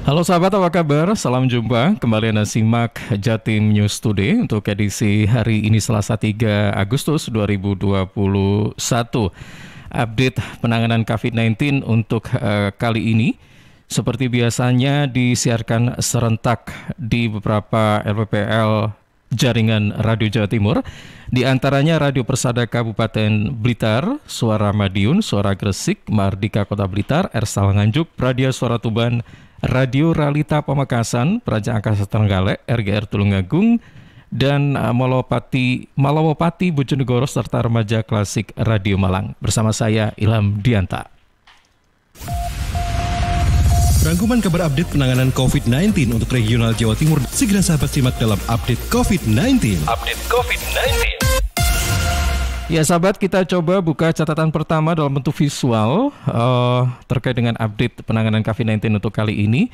Halo sahabat, apa kabar? Salam jumpa. Kembali Anda simak Jatim News Today untuk edisi hari ini Selasa 3 Agustus 2021. Update penanganan COVID-19 untuk kali ini seperti biasanya disiarkan serentak di beberapa RPPL jaringan Radio Jawa Timur, di antaranya Radio Persada Kabupaten Blitar, Suara Madiun, Suara Gresik, Mardika Kota Blitar, Ersal Nganjuk, Radio Suara Tuban, Radio Realita Pamekasan, Praja Angkasa Trenggalek, RGR Tulungagung, dan Malawapati Bojonegoro serta Remaja Klasik Radio Malang. Bersama saya Ilham Dianta. Rangkuman kabar update penanganan COVID-19 untuk regional Jawa Timur segera sahabat simak dalam Update COVID-19. Ya sahabat, kita coba buka catatan pertama dalam bentuk visual terkait dengan update penanganan COVID-19 untuk kali ini.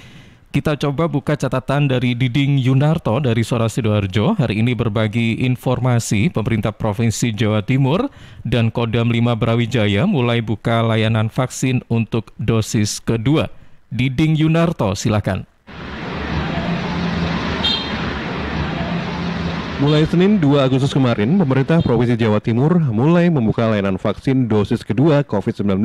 Kita coba buka catatan dari Diding Yunarto dari Suara Sidoarjo. Hari ini berbagi informasi pemerintah Provinsi Jawa Timur dan Kodam 5 Brawijaya mulai buka layanan vaksin untuk dosis kedua. Diding Yunarto, silakan. Mulai Senin 2 Agustus kemarin, pemerintah Provinsi Jawa Timur mulai membuka layanan vaksin dosis kedua COVID-19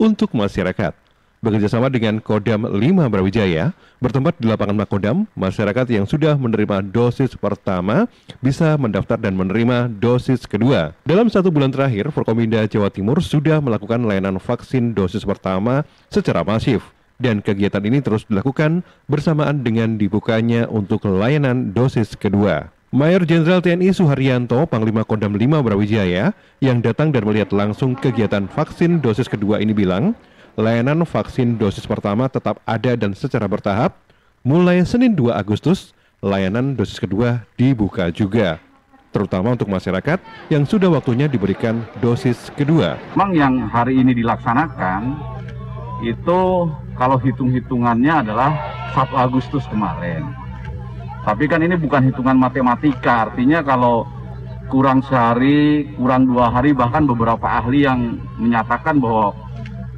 untuk masyarakat. Bekerjasama dengan Kodam 5 Brawijaya, bertempat di lapangan Makodam, masyarakat yang sudah menerima dosis pertama bisa mendaftar dan menerima dosis kedua. Dalam 1 bulan terakhir, Forkominda Jawa Timur sudah melakukan layanan vaksin dosis pertama secara masif. Dan kegiatan ini terus dilakukan bersamaan dengan dibukanya untuk layanan dosis kedua. Mayor Jenderal TNI Suharyanto, Panglima Kodam 5 Brawijaya, yang datang dan melihat langsung kegiatan vaksin dosis kedua ini bilang, layanan vaksin dosis pertama tetap ada dan secara bertahap. Mulai Senin 2 Agustus, layanan dosis kedua dibuka juga, terutama untuk masyarakat yang sudah waktunya diberikan dosis kedua. Memang yang hari ini dilaksanakan itu kalau hitung-hitungannya adalah 1 Agustus kemarin. Tapi kan ini bukan hitungan matematika, artinya kalau kurang sehari, kurang 2 hari, bahkan beberapa ahli yang menyatakan bahwa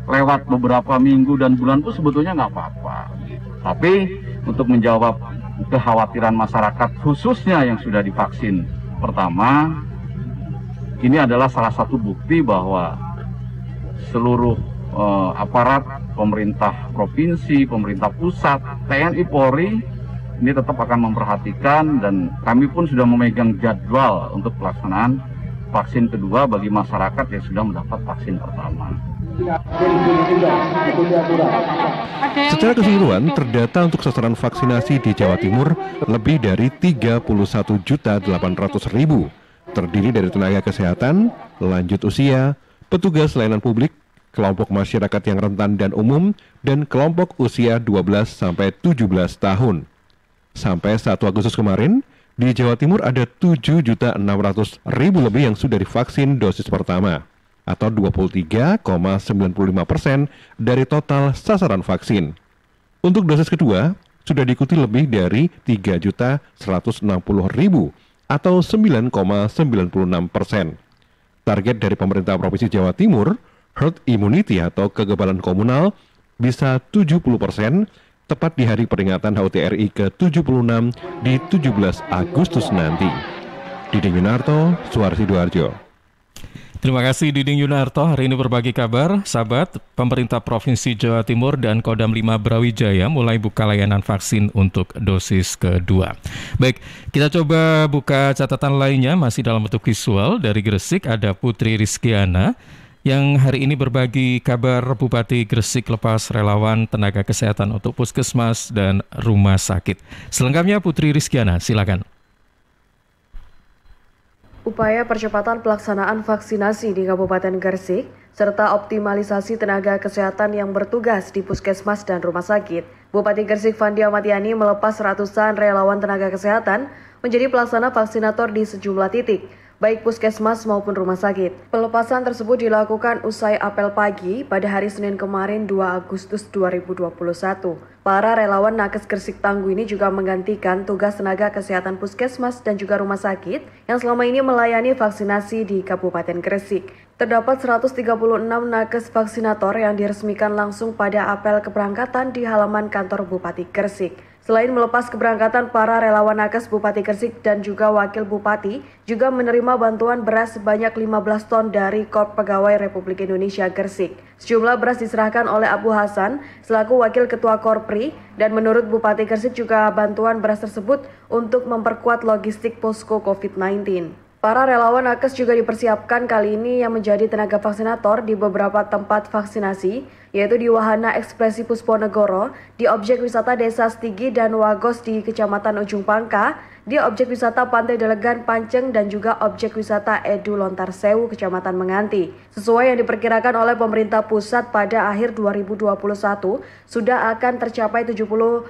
lewat beberapa minggu dan bulan itu sebetulnya nggak apa-apa. Tapi untuk menjawab kekhawatiran masyarakat khususnya yang sudah divaksin pertama, ini adalah salah satu bukti bahwa seluruh aparat pemerintah provinsi, pemerintah pusat, TNI, Polri ini tetap akan memperhatikan, dan kami pun sudah memegang jadwal untuk pelaksanaan vaksin kedua bagi masyarakat yang sudah mendapat vaksin pertama. Secara keseluruhan, terdata untuk sasaran vaksinasi di Jawa Timur lebih dari 31.800.000, terdiri dari tenaga kesehatan, lanjut usia, petugas layanan publik, kelompok masyarakat yang rentan dan umum, dan kelompok usia 12-17 tahun. Sampai 1 Agustus kemarin, di Jawa Timur ada 7.600.000 lebih yang sudah divaksin dosis pertama, atau 23,95% dari total sasaran vaksin. Untuk dosis kedua, sudah diikuti lebih dari 3.160.000 atau 9,96%. Target dari pemerintah Provinsi Jawa Timur, herd immunity atau kekebalan komunal, bisa 70%, tepat di hari peringatan HUT RI ke-76 di 17 Agustus nanti. Diding Yunarto, Suara Sidoarjo. Terima kasih Diding Yunarto. Hari ini berbagi kabar, sahabat, pemerintah Provinsi Jawa Timur dan Kodam 5 Brawijaya mulai buka layanan vaksin untuk dosis kedua. Baik, kita coba buka catatan lainnya masih dalam bentuk visual. Dari Gresik ada Putri Rizkiana yang hari ini berbagi kabar Bupati Gresik lepas relawan tenaga kesehatan untuk puskesmas dan rumah sakit. Selengkapnya Putri Rizkiana, silakan. Upaya percepatan pelaksanaan vaksinasi di Kabupaten Gresik serta optimalisasi tenaga kesehatan yang bertugas di puskesmas dan rumah sakit. Bupati Gresik Fandi Amatiani melepas ratusan relawan tenaga kesehatan menjadi pelaksana vaksinator di sejumlah titik, baik puskesmas maupun rumah sakit. Pelepasan tersebut dilakukan usai apel pagi pada hari Senin kemarin 2 Agustus 2021. Para relawan Nakes Gresik Tangguh ini juga menggantikan tugas tenaga kesehatan puskesmas dan juga rumah sakit yang selama ini melayani vaksinasi di Kabupaten Gresik. Terdapat 136 nakes vaksinator yang diresmikan langsung pada apel keberangkatan di halaman kantor Bupati Gresik. Selain melepas keberangkatan, para relawan nakes Bupati Gresik dan juga Wakil Bupati juga menerima bantuan beras sebanyak 15 ton dari Korps Pegawai Republik Indonesia Gresik. Sejumlah beras diserahkan oleh Abu Hasan selaku Wakil Ketua Korpri, dan menurut Bupati Gresik juga bantuan beras tersebut untuk memperkuat logistik posko COVID-19. Para relawan nakes juga dipersiapkan kali ini yang menjadi tenaga vaksinator di beberapa tempat vaksinasi, yaitu di Wahana Ekspresi Pusponegoro, di objek wisata Desa Stigi dan Wagos di Kecamatan Ujung Pangka, di objek wisata Pantai Delegan Panceng, dan juga objek wisata Edu Lontar Sewu Kecamatan Menganti. Sesuai yang diperkirakan oleh pemerintah pusat pada akhir 2021, sudah akan tercapai 70%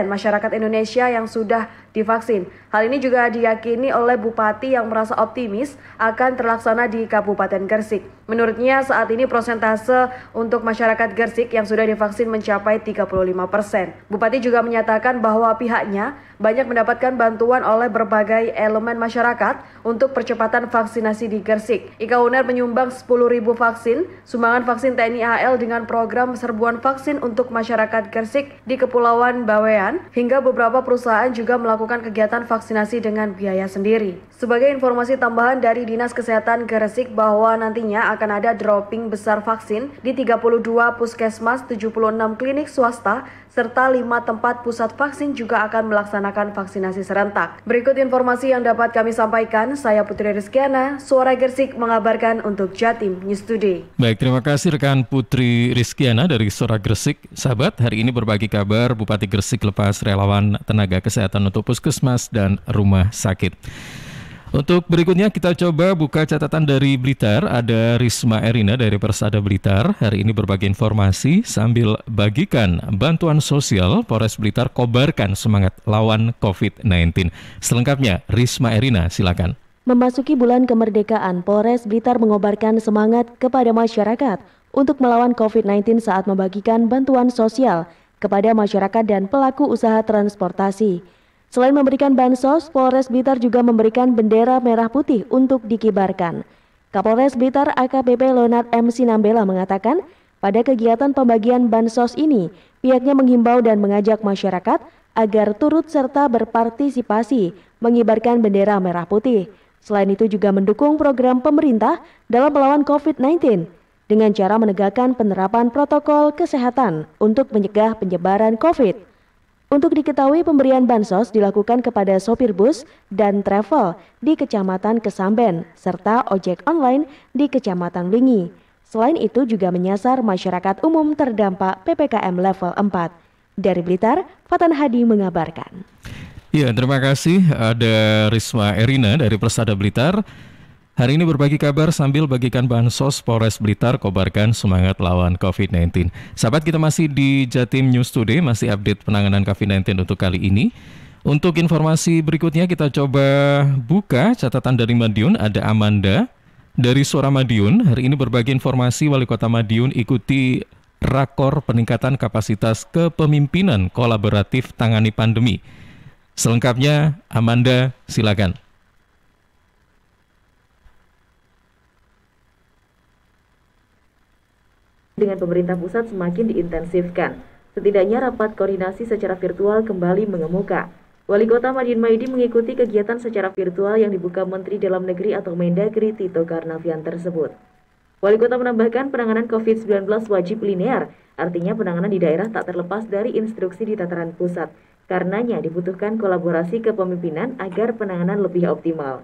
masyarakat Indonesia yang sudah divaksin. Hal ini juga diyakini oleh Bupati yang merasa optimis akan terlaksana di Kabupaten Gresik. Menurutnya saat ini prosentase untuk masyarakat Gresik yang sudah divaksin mencapai 35%. Bupati juga menyatakan bahwa pihaknya banyak mendapatkan bantuan oleh berbagai elemen masyarakat untuk percepatan vaksinasi di Gresik. Ika Uner menyumbang 10.000 vaksin, sumbangan vaksin TNI AL dengan program serbuan vaksin untuk masyarakat Gresik di Kepulauan Bawean, hingga beberapa perusahaan juga melakukan kegiatan vaksinasi dengan biaya sendiri. Sebagai informasi tambahan dari Dinas Kesehatan Gresik bahwa nantinya akan ada dropping besar vaksin di 32 puskesmas, 76 klinik swasta, serta 5 tempat pusat vaksin juga akan melaksanakan vaksinasi serentak. Berikut informasi yang dapat kami sampaikan. Saya Putri Rizkiana, Suara Gresik mengabarkan untuk Jatim News Today. Baik, terima kasih rekan Putri Rizkiana dari Suara Gresik. Sahabat, hari ini berbagi kabar Bupati Gresik lepas relawan tenaga kesehatan untuk puskesmas dan rumah sakit. Untuk berikutnya kita coba buka catatan dari Blitar. Ada Risma Erina dari Persada Blitar. Hari ini berbagi informasi sambil bagikan bantuan sosial. Polres Blitar kobarkan semangat lawan COVID-19. Selengkapnya Risma Erina, silakan. Memasuki bulan kemerdekaan, Polres Blitar mengobarkan semangat kepada masyarakat untuk melawan COVID-19 saat membagikan bantuan sosial kepada masyarakat dan pelaku usaha transportasi. Selain memberikan bansos, Polres Blitar juga memberikan bendera merah putih untuk dikibarkan. Kapolres Blitar AKBP Leonard M. Sinambela mengatakan, pada kegiatan pembagian bansos ini, pihaknya menghimbau dan mengajak masyarakat agar turut serta berpartisipasi mengibarkan bendera merah putih. Selain itu juga mendukung program pemerintah dalam melawan COVID-19 dengan cara menegakkan penerapan protokol kesehatan untuk mencegah penyebaran COVID. Untuk diketahui, pemberian bansos dilakukan kepada sopir bus dan travel di Kecamatan Kesamben, serta ojek online di Kecamatan Lingi. Selain itu juga menyasar masyarakat umum terdampak PPKM level 4. Dari Blitar, Fatan Hadi mengabarkan. Ya, terima kasih. Ada Risma Erina dari Persada Blitar. Hari ini berbagi kabar sambil bagikan bansos. Polres Blitar kobarkan semangat lawan COVID-19. Sahabat, kita masih di Jatim News Today, masih update penanganan COVID-19 untuk kali ini. Untuk informasi berikutnya kita coba buka catatan dari Madiun. Ada Amanda dari Suara Madiun. Hari ini berbagi informasi Wali Kota Madiun ikuti rakor peningkatan kapasitas kepemimpinan kolaboratif tangani pandemi. Selengkapnya Amanda, silakan. Dengan pemerintah pusat semakin diintensifkan. Setidaknya rapat koordinasi secara virtual kembali mengemuka. Wali Kota Madiun Maidi mengikuti kegiatan secara virtual yang dibuka Menteri Dalam Negeri atau Mendagri Tito Karnavian tersebut. Wali Kota menambahkan penanganan COVID-19 wajib linear, artinya penanganan di daerah tak terlepas dari instruksi di tataran pusat. Karenanya dibutuhkan kolaborasi kepemimpinan agar penanganan lebih optimal.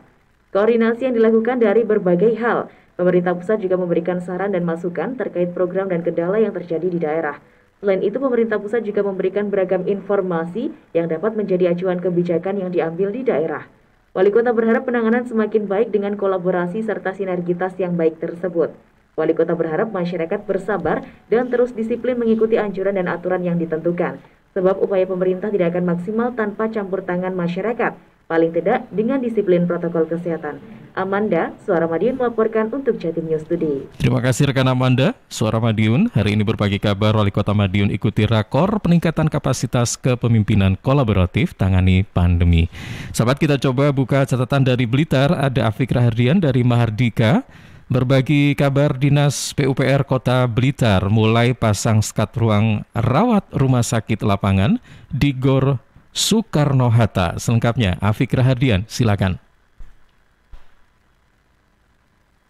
Koordinasi yang dilakukan dari berbagai hal. Pemerintah pusat juga memberikan saran dan masukan terkait program dan kendala yang terjadi di daerah. Selain itu, pemerintah pusat juga memberikan beragam informasi yang dapat menjadi acuan kebijakan yang diambil di daerah. Wali Kota berharap penanganan semakin baik dengan kolaborasi serta sinergitas yang baik tersebut. Wali Kota berharap masyarakat bersabar dan terus disiplin mengikuti anjuran dan aturan yang ditentukan. Sebab upaya pemerintah tidak akan maksimal tanpa campur tangan masyarakat. paling tidak dengan disiplin protokol kesehatan. Amanda, Suara Madiun melaporkan untuk Jatim News Today. Terima kasih rekan Amanda, Suara Madiun. Hari ini berbagi kabar Wali Kota Madiun ikuti rakor peningkatan kapasitas kepemimpinan kolaboratif tangani pandemi. Sahabat, kita coba buka catatan dari Blitar. Ada Afik Rahardian dari Mahardika. Berbagi kabar Dinas PUPR Kota Blitar mulai pasang skat ruang rawat rumah sakit lapangan di Gor Soekarno-Hatta. Selengkapnya Afik Rahardian, silakan.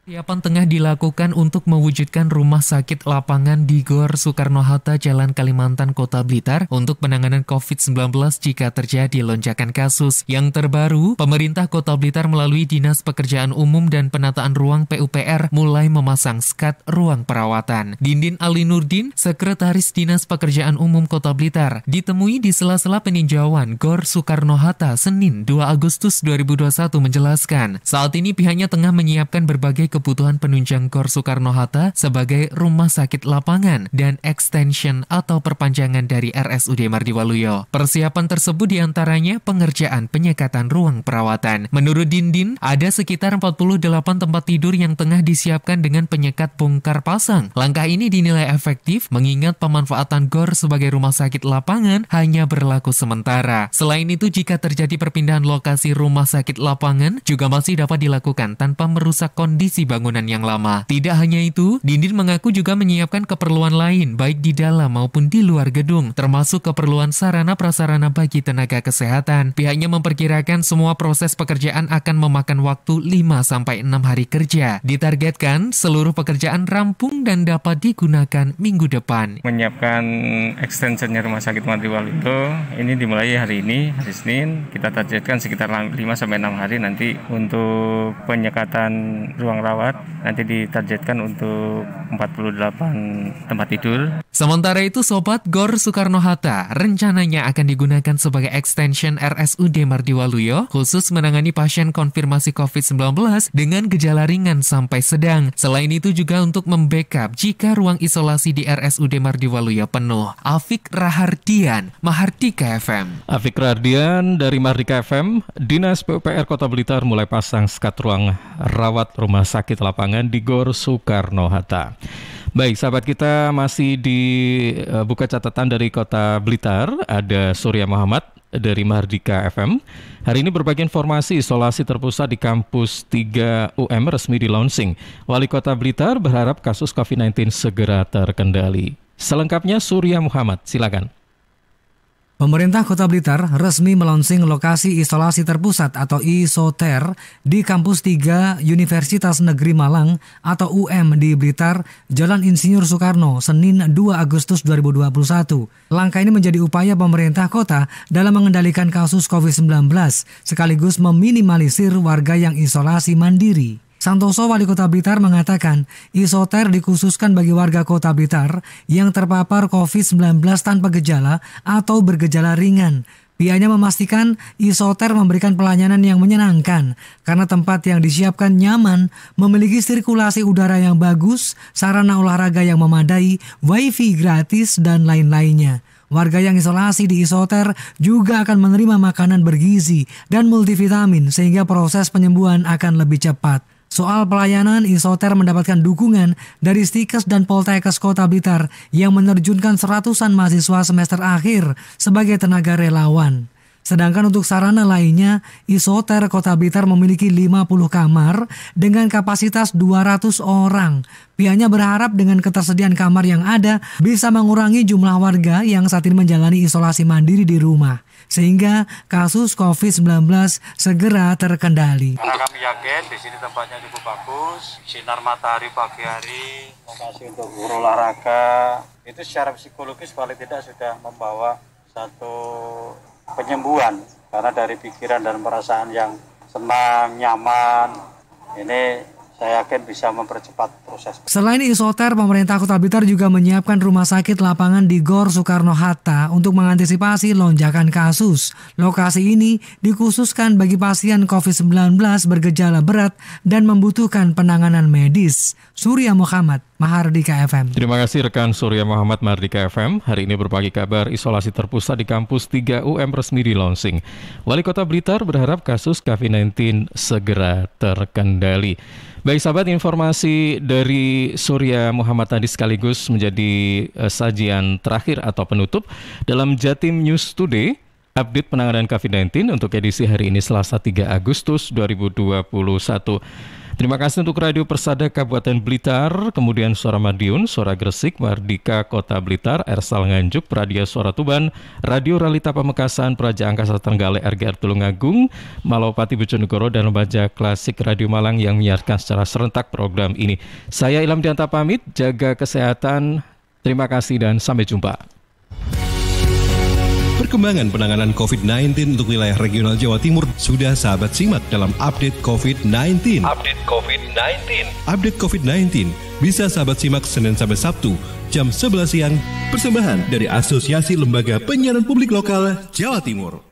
Persiapan tengah dilakukan untuk mewujudkan rumah sakit lapangan di Gor Soekarno-Hatta, Jalan Kalimantan, Kota Blitar untuk penanganan COVID-19 jika terjadi lonjakan kasus. Yang terbaru, pemerintah Kota Blitar melalui Dinas Pekerjaan Umum dan Penataan Ruang PUPR mulai memasang skat ruang perawatan. Dindin Ali Nurdin, Sekretaris Dinas Pekerjaan Umum Kota Blitar, ditemui di sela-sela peninjauan Gor Soekarno-Hatta Senin 2 Agustus 2021 menjelaskan, saat ini pihaknya tengah menyiapkan berbagai kebutuhan penunjang Gor Soekarno-Hatta sebagai rumah sakit lapangan dan extension atau perpanjangan dari RSUD Mardiwaluyo. Persiapan tersebut diantaranya pengerjaan penyekatan ruang perawatan. Menurut Dindin, ada sekitar 48 tempat tidur yang tengah disiapkan dengan penyekat bongkar pasang. Langkah ini dinilai efektif mengingat pemanfaatan Gor sebagai rumah sakit lapangan hanya berlaku sementara. Selain itu, jika terjadi perpindahan lokasi rumah sakit lapangan juga masih dapat dilakukan tanpa merusak kondisi bangunan yang lama. Tidak hanya itu, Dindin mengaku juga menyiapkan keperluan lain baik di dalam maupun di luar gedung, termasuk keperluan sarana prasarana bagi tenaga kesehatan. Pihaknya memperkirakan semua proses pekerjaan akan memakan waktu 5-6 hari kerja. Ditargetkan seluruh pekerjaan rampung dan dapat digunakan minggu depan. Menyiapkan extensionnya rumah sakit Mardiwaluyo ini dimulai hari ini, hari Senin. Kita targetkan sekitar 5-6 hari nanti untuk penyekatan ruang rawat. Nanti ditargetkan untuk 48 tempat tidur. Sementara itu, Sobat, Gor Soekarno-Hatta rencananya akan digunakan sebagai extension RSUD Mardiwaluyo khusus menangani pasien konfirmasi COVID-19 dengan gejala ringan sampai sedang. Selain itu juga untuk membackup jika ruang isolasi di RSUD Mardiwaluyo penuh. Afik Rahardian, Mahardika FM. Afik Rahardian dari Mahardika FM. Dinas PUPR Kota Blitar mulai pasang skat ruang rawat rumah sakit lapangan di Gor Soekarno-Hatta. Baik, sahabat, kita masih di buka catatan dari Kota Blitar. Ada Surya Muhammad dari Mahardika FM. Hari ini berbagi informasi isolasi terpusat di kampus 3 UM resmi di launching. Wali Kota Blitar berharap kasus COVID-19 segera terkendali. Selengkapnya Surya Muhammad, silakan. Pemerintah Kota Blitar resmi melonsing lokasi isolasi terpusat atau isoter di Kampus 3 Universitas Negeri Malang atau UM di Blitar, Jalan Insinyur Soekarno, Senin 2 Agustus 2021. Langkah ini menjadi upaya pemerintah kota dalam mengendalikan kasus COVID-19 sekaligus meminimalisir warga yang isolasi mandiri. Santoso, Wali Kota Blitar, mengatakan isoter dikhususkan bagi warga Kota Blitar yang terpapar COVID-19 tanpa gejala atau bergejala ringan. Pihaknya memastikan isoter memberikan pelayanan yang menyenangkan karena tempat yang disiapkan nyaman, memiliki sirkulasi udara yang bagus, sarana olahraga yang memadai, wifi gratis, dan lain-lainnya. Warga yang isolasi di isoter juga akan menerima makanan bergizi dan multivitamin sehingga proses penyembuhan akan lebih cepat. Soal pelayanan, isoter mendapatkan dukungan dari Stikes dan Poltekkes Kota Blitar yang menerjunkan seratusan mahasiswa semester akhir sebagai tenaga relawan. Sedangkan untuk sarana lainnya, isoter Kota Blitar memiliki 50 kamar dengan kapasitas 200 orang. Pihaknya berharap dengan ketersediaan kamar yang ada bisa mengurangi jumlah warga yang saat ini menjalani isolasi mandiri di rumah, sehingga kasus COVID-19 segera terkendali. Karena kami yakin di sini tempatnya cukup bagus, sinar matahari pagi hari, lokasi untuk berolahraga, itu secara psikologis paling tidak sudah membawa satu penyembuhan, karena dari pikiran dan perasaan yang senang, nyaman, ini saya yakin bisa mempercepat proses. Selain isoter, pemerintah Kota Blitar juga menyiapkan rumah sakit lapangan di Gor Soekarno-Hatta untuk mengantisipasi lonjakan kasus. Lokasi ini dikhususkan bagi pasien COVID-19 bergejala berat dan membutuhkan penanganan medis. Surya Muhammad, Mahardika FM. Terima kasih rekan Surya Muhammad Mahardika FM. Hari ini berbagi kabar isolasi terpusat di kampus 3 UM resmi di launching. Wali Kota Blitar berharap kasus COVID-19 segera terkendali. Baik sahabat, informasi dari Surya Muhammad tadi sekaligus menjadi sajian terakhir atau penutup dalam Jatim News Today. Update penanganan COVID-19 untuk edisi hari ini Selasa 3 Agustus 2021. Terima kasih untuk Radio Persada Kabupaten Blitar, kemudian Suara Madiun, Suara Gresik, Mardika Kota Blitar, Ersal Nganjuk, Radio Suara Tuban, Radio Realita Pamekasan, Praja Angkasa Trenggalek, RGR Tulungagung, Malopati Bojonegoro, dan Lembaga Klasik Radio Malang yang menyiarkan secara serentak program ini. Saya Ilham Dianta pamit, jaga kesehatan, terima kasih dan sampai jumpa. Perkembangan penanganan COVID-19 untuk wilayah regional Jawa Timur sudah sahabat simak dalam Update COVID-19. Update COVID-19 bisa sahabat simak Senin sampai Sabtu jam 11 siang. Persembahan dari Asosiasi Lembaga Penyiaran Publik Lokal Jawa Timur.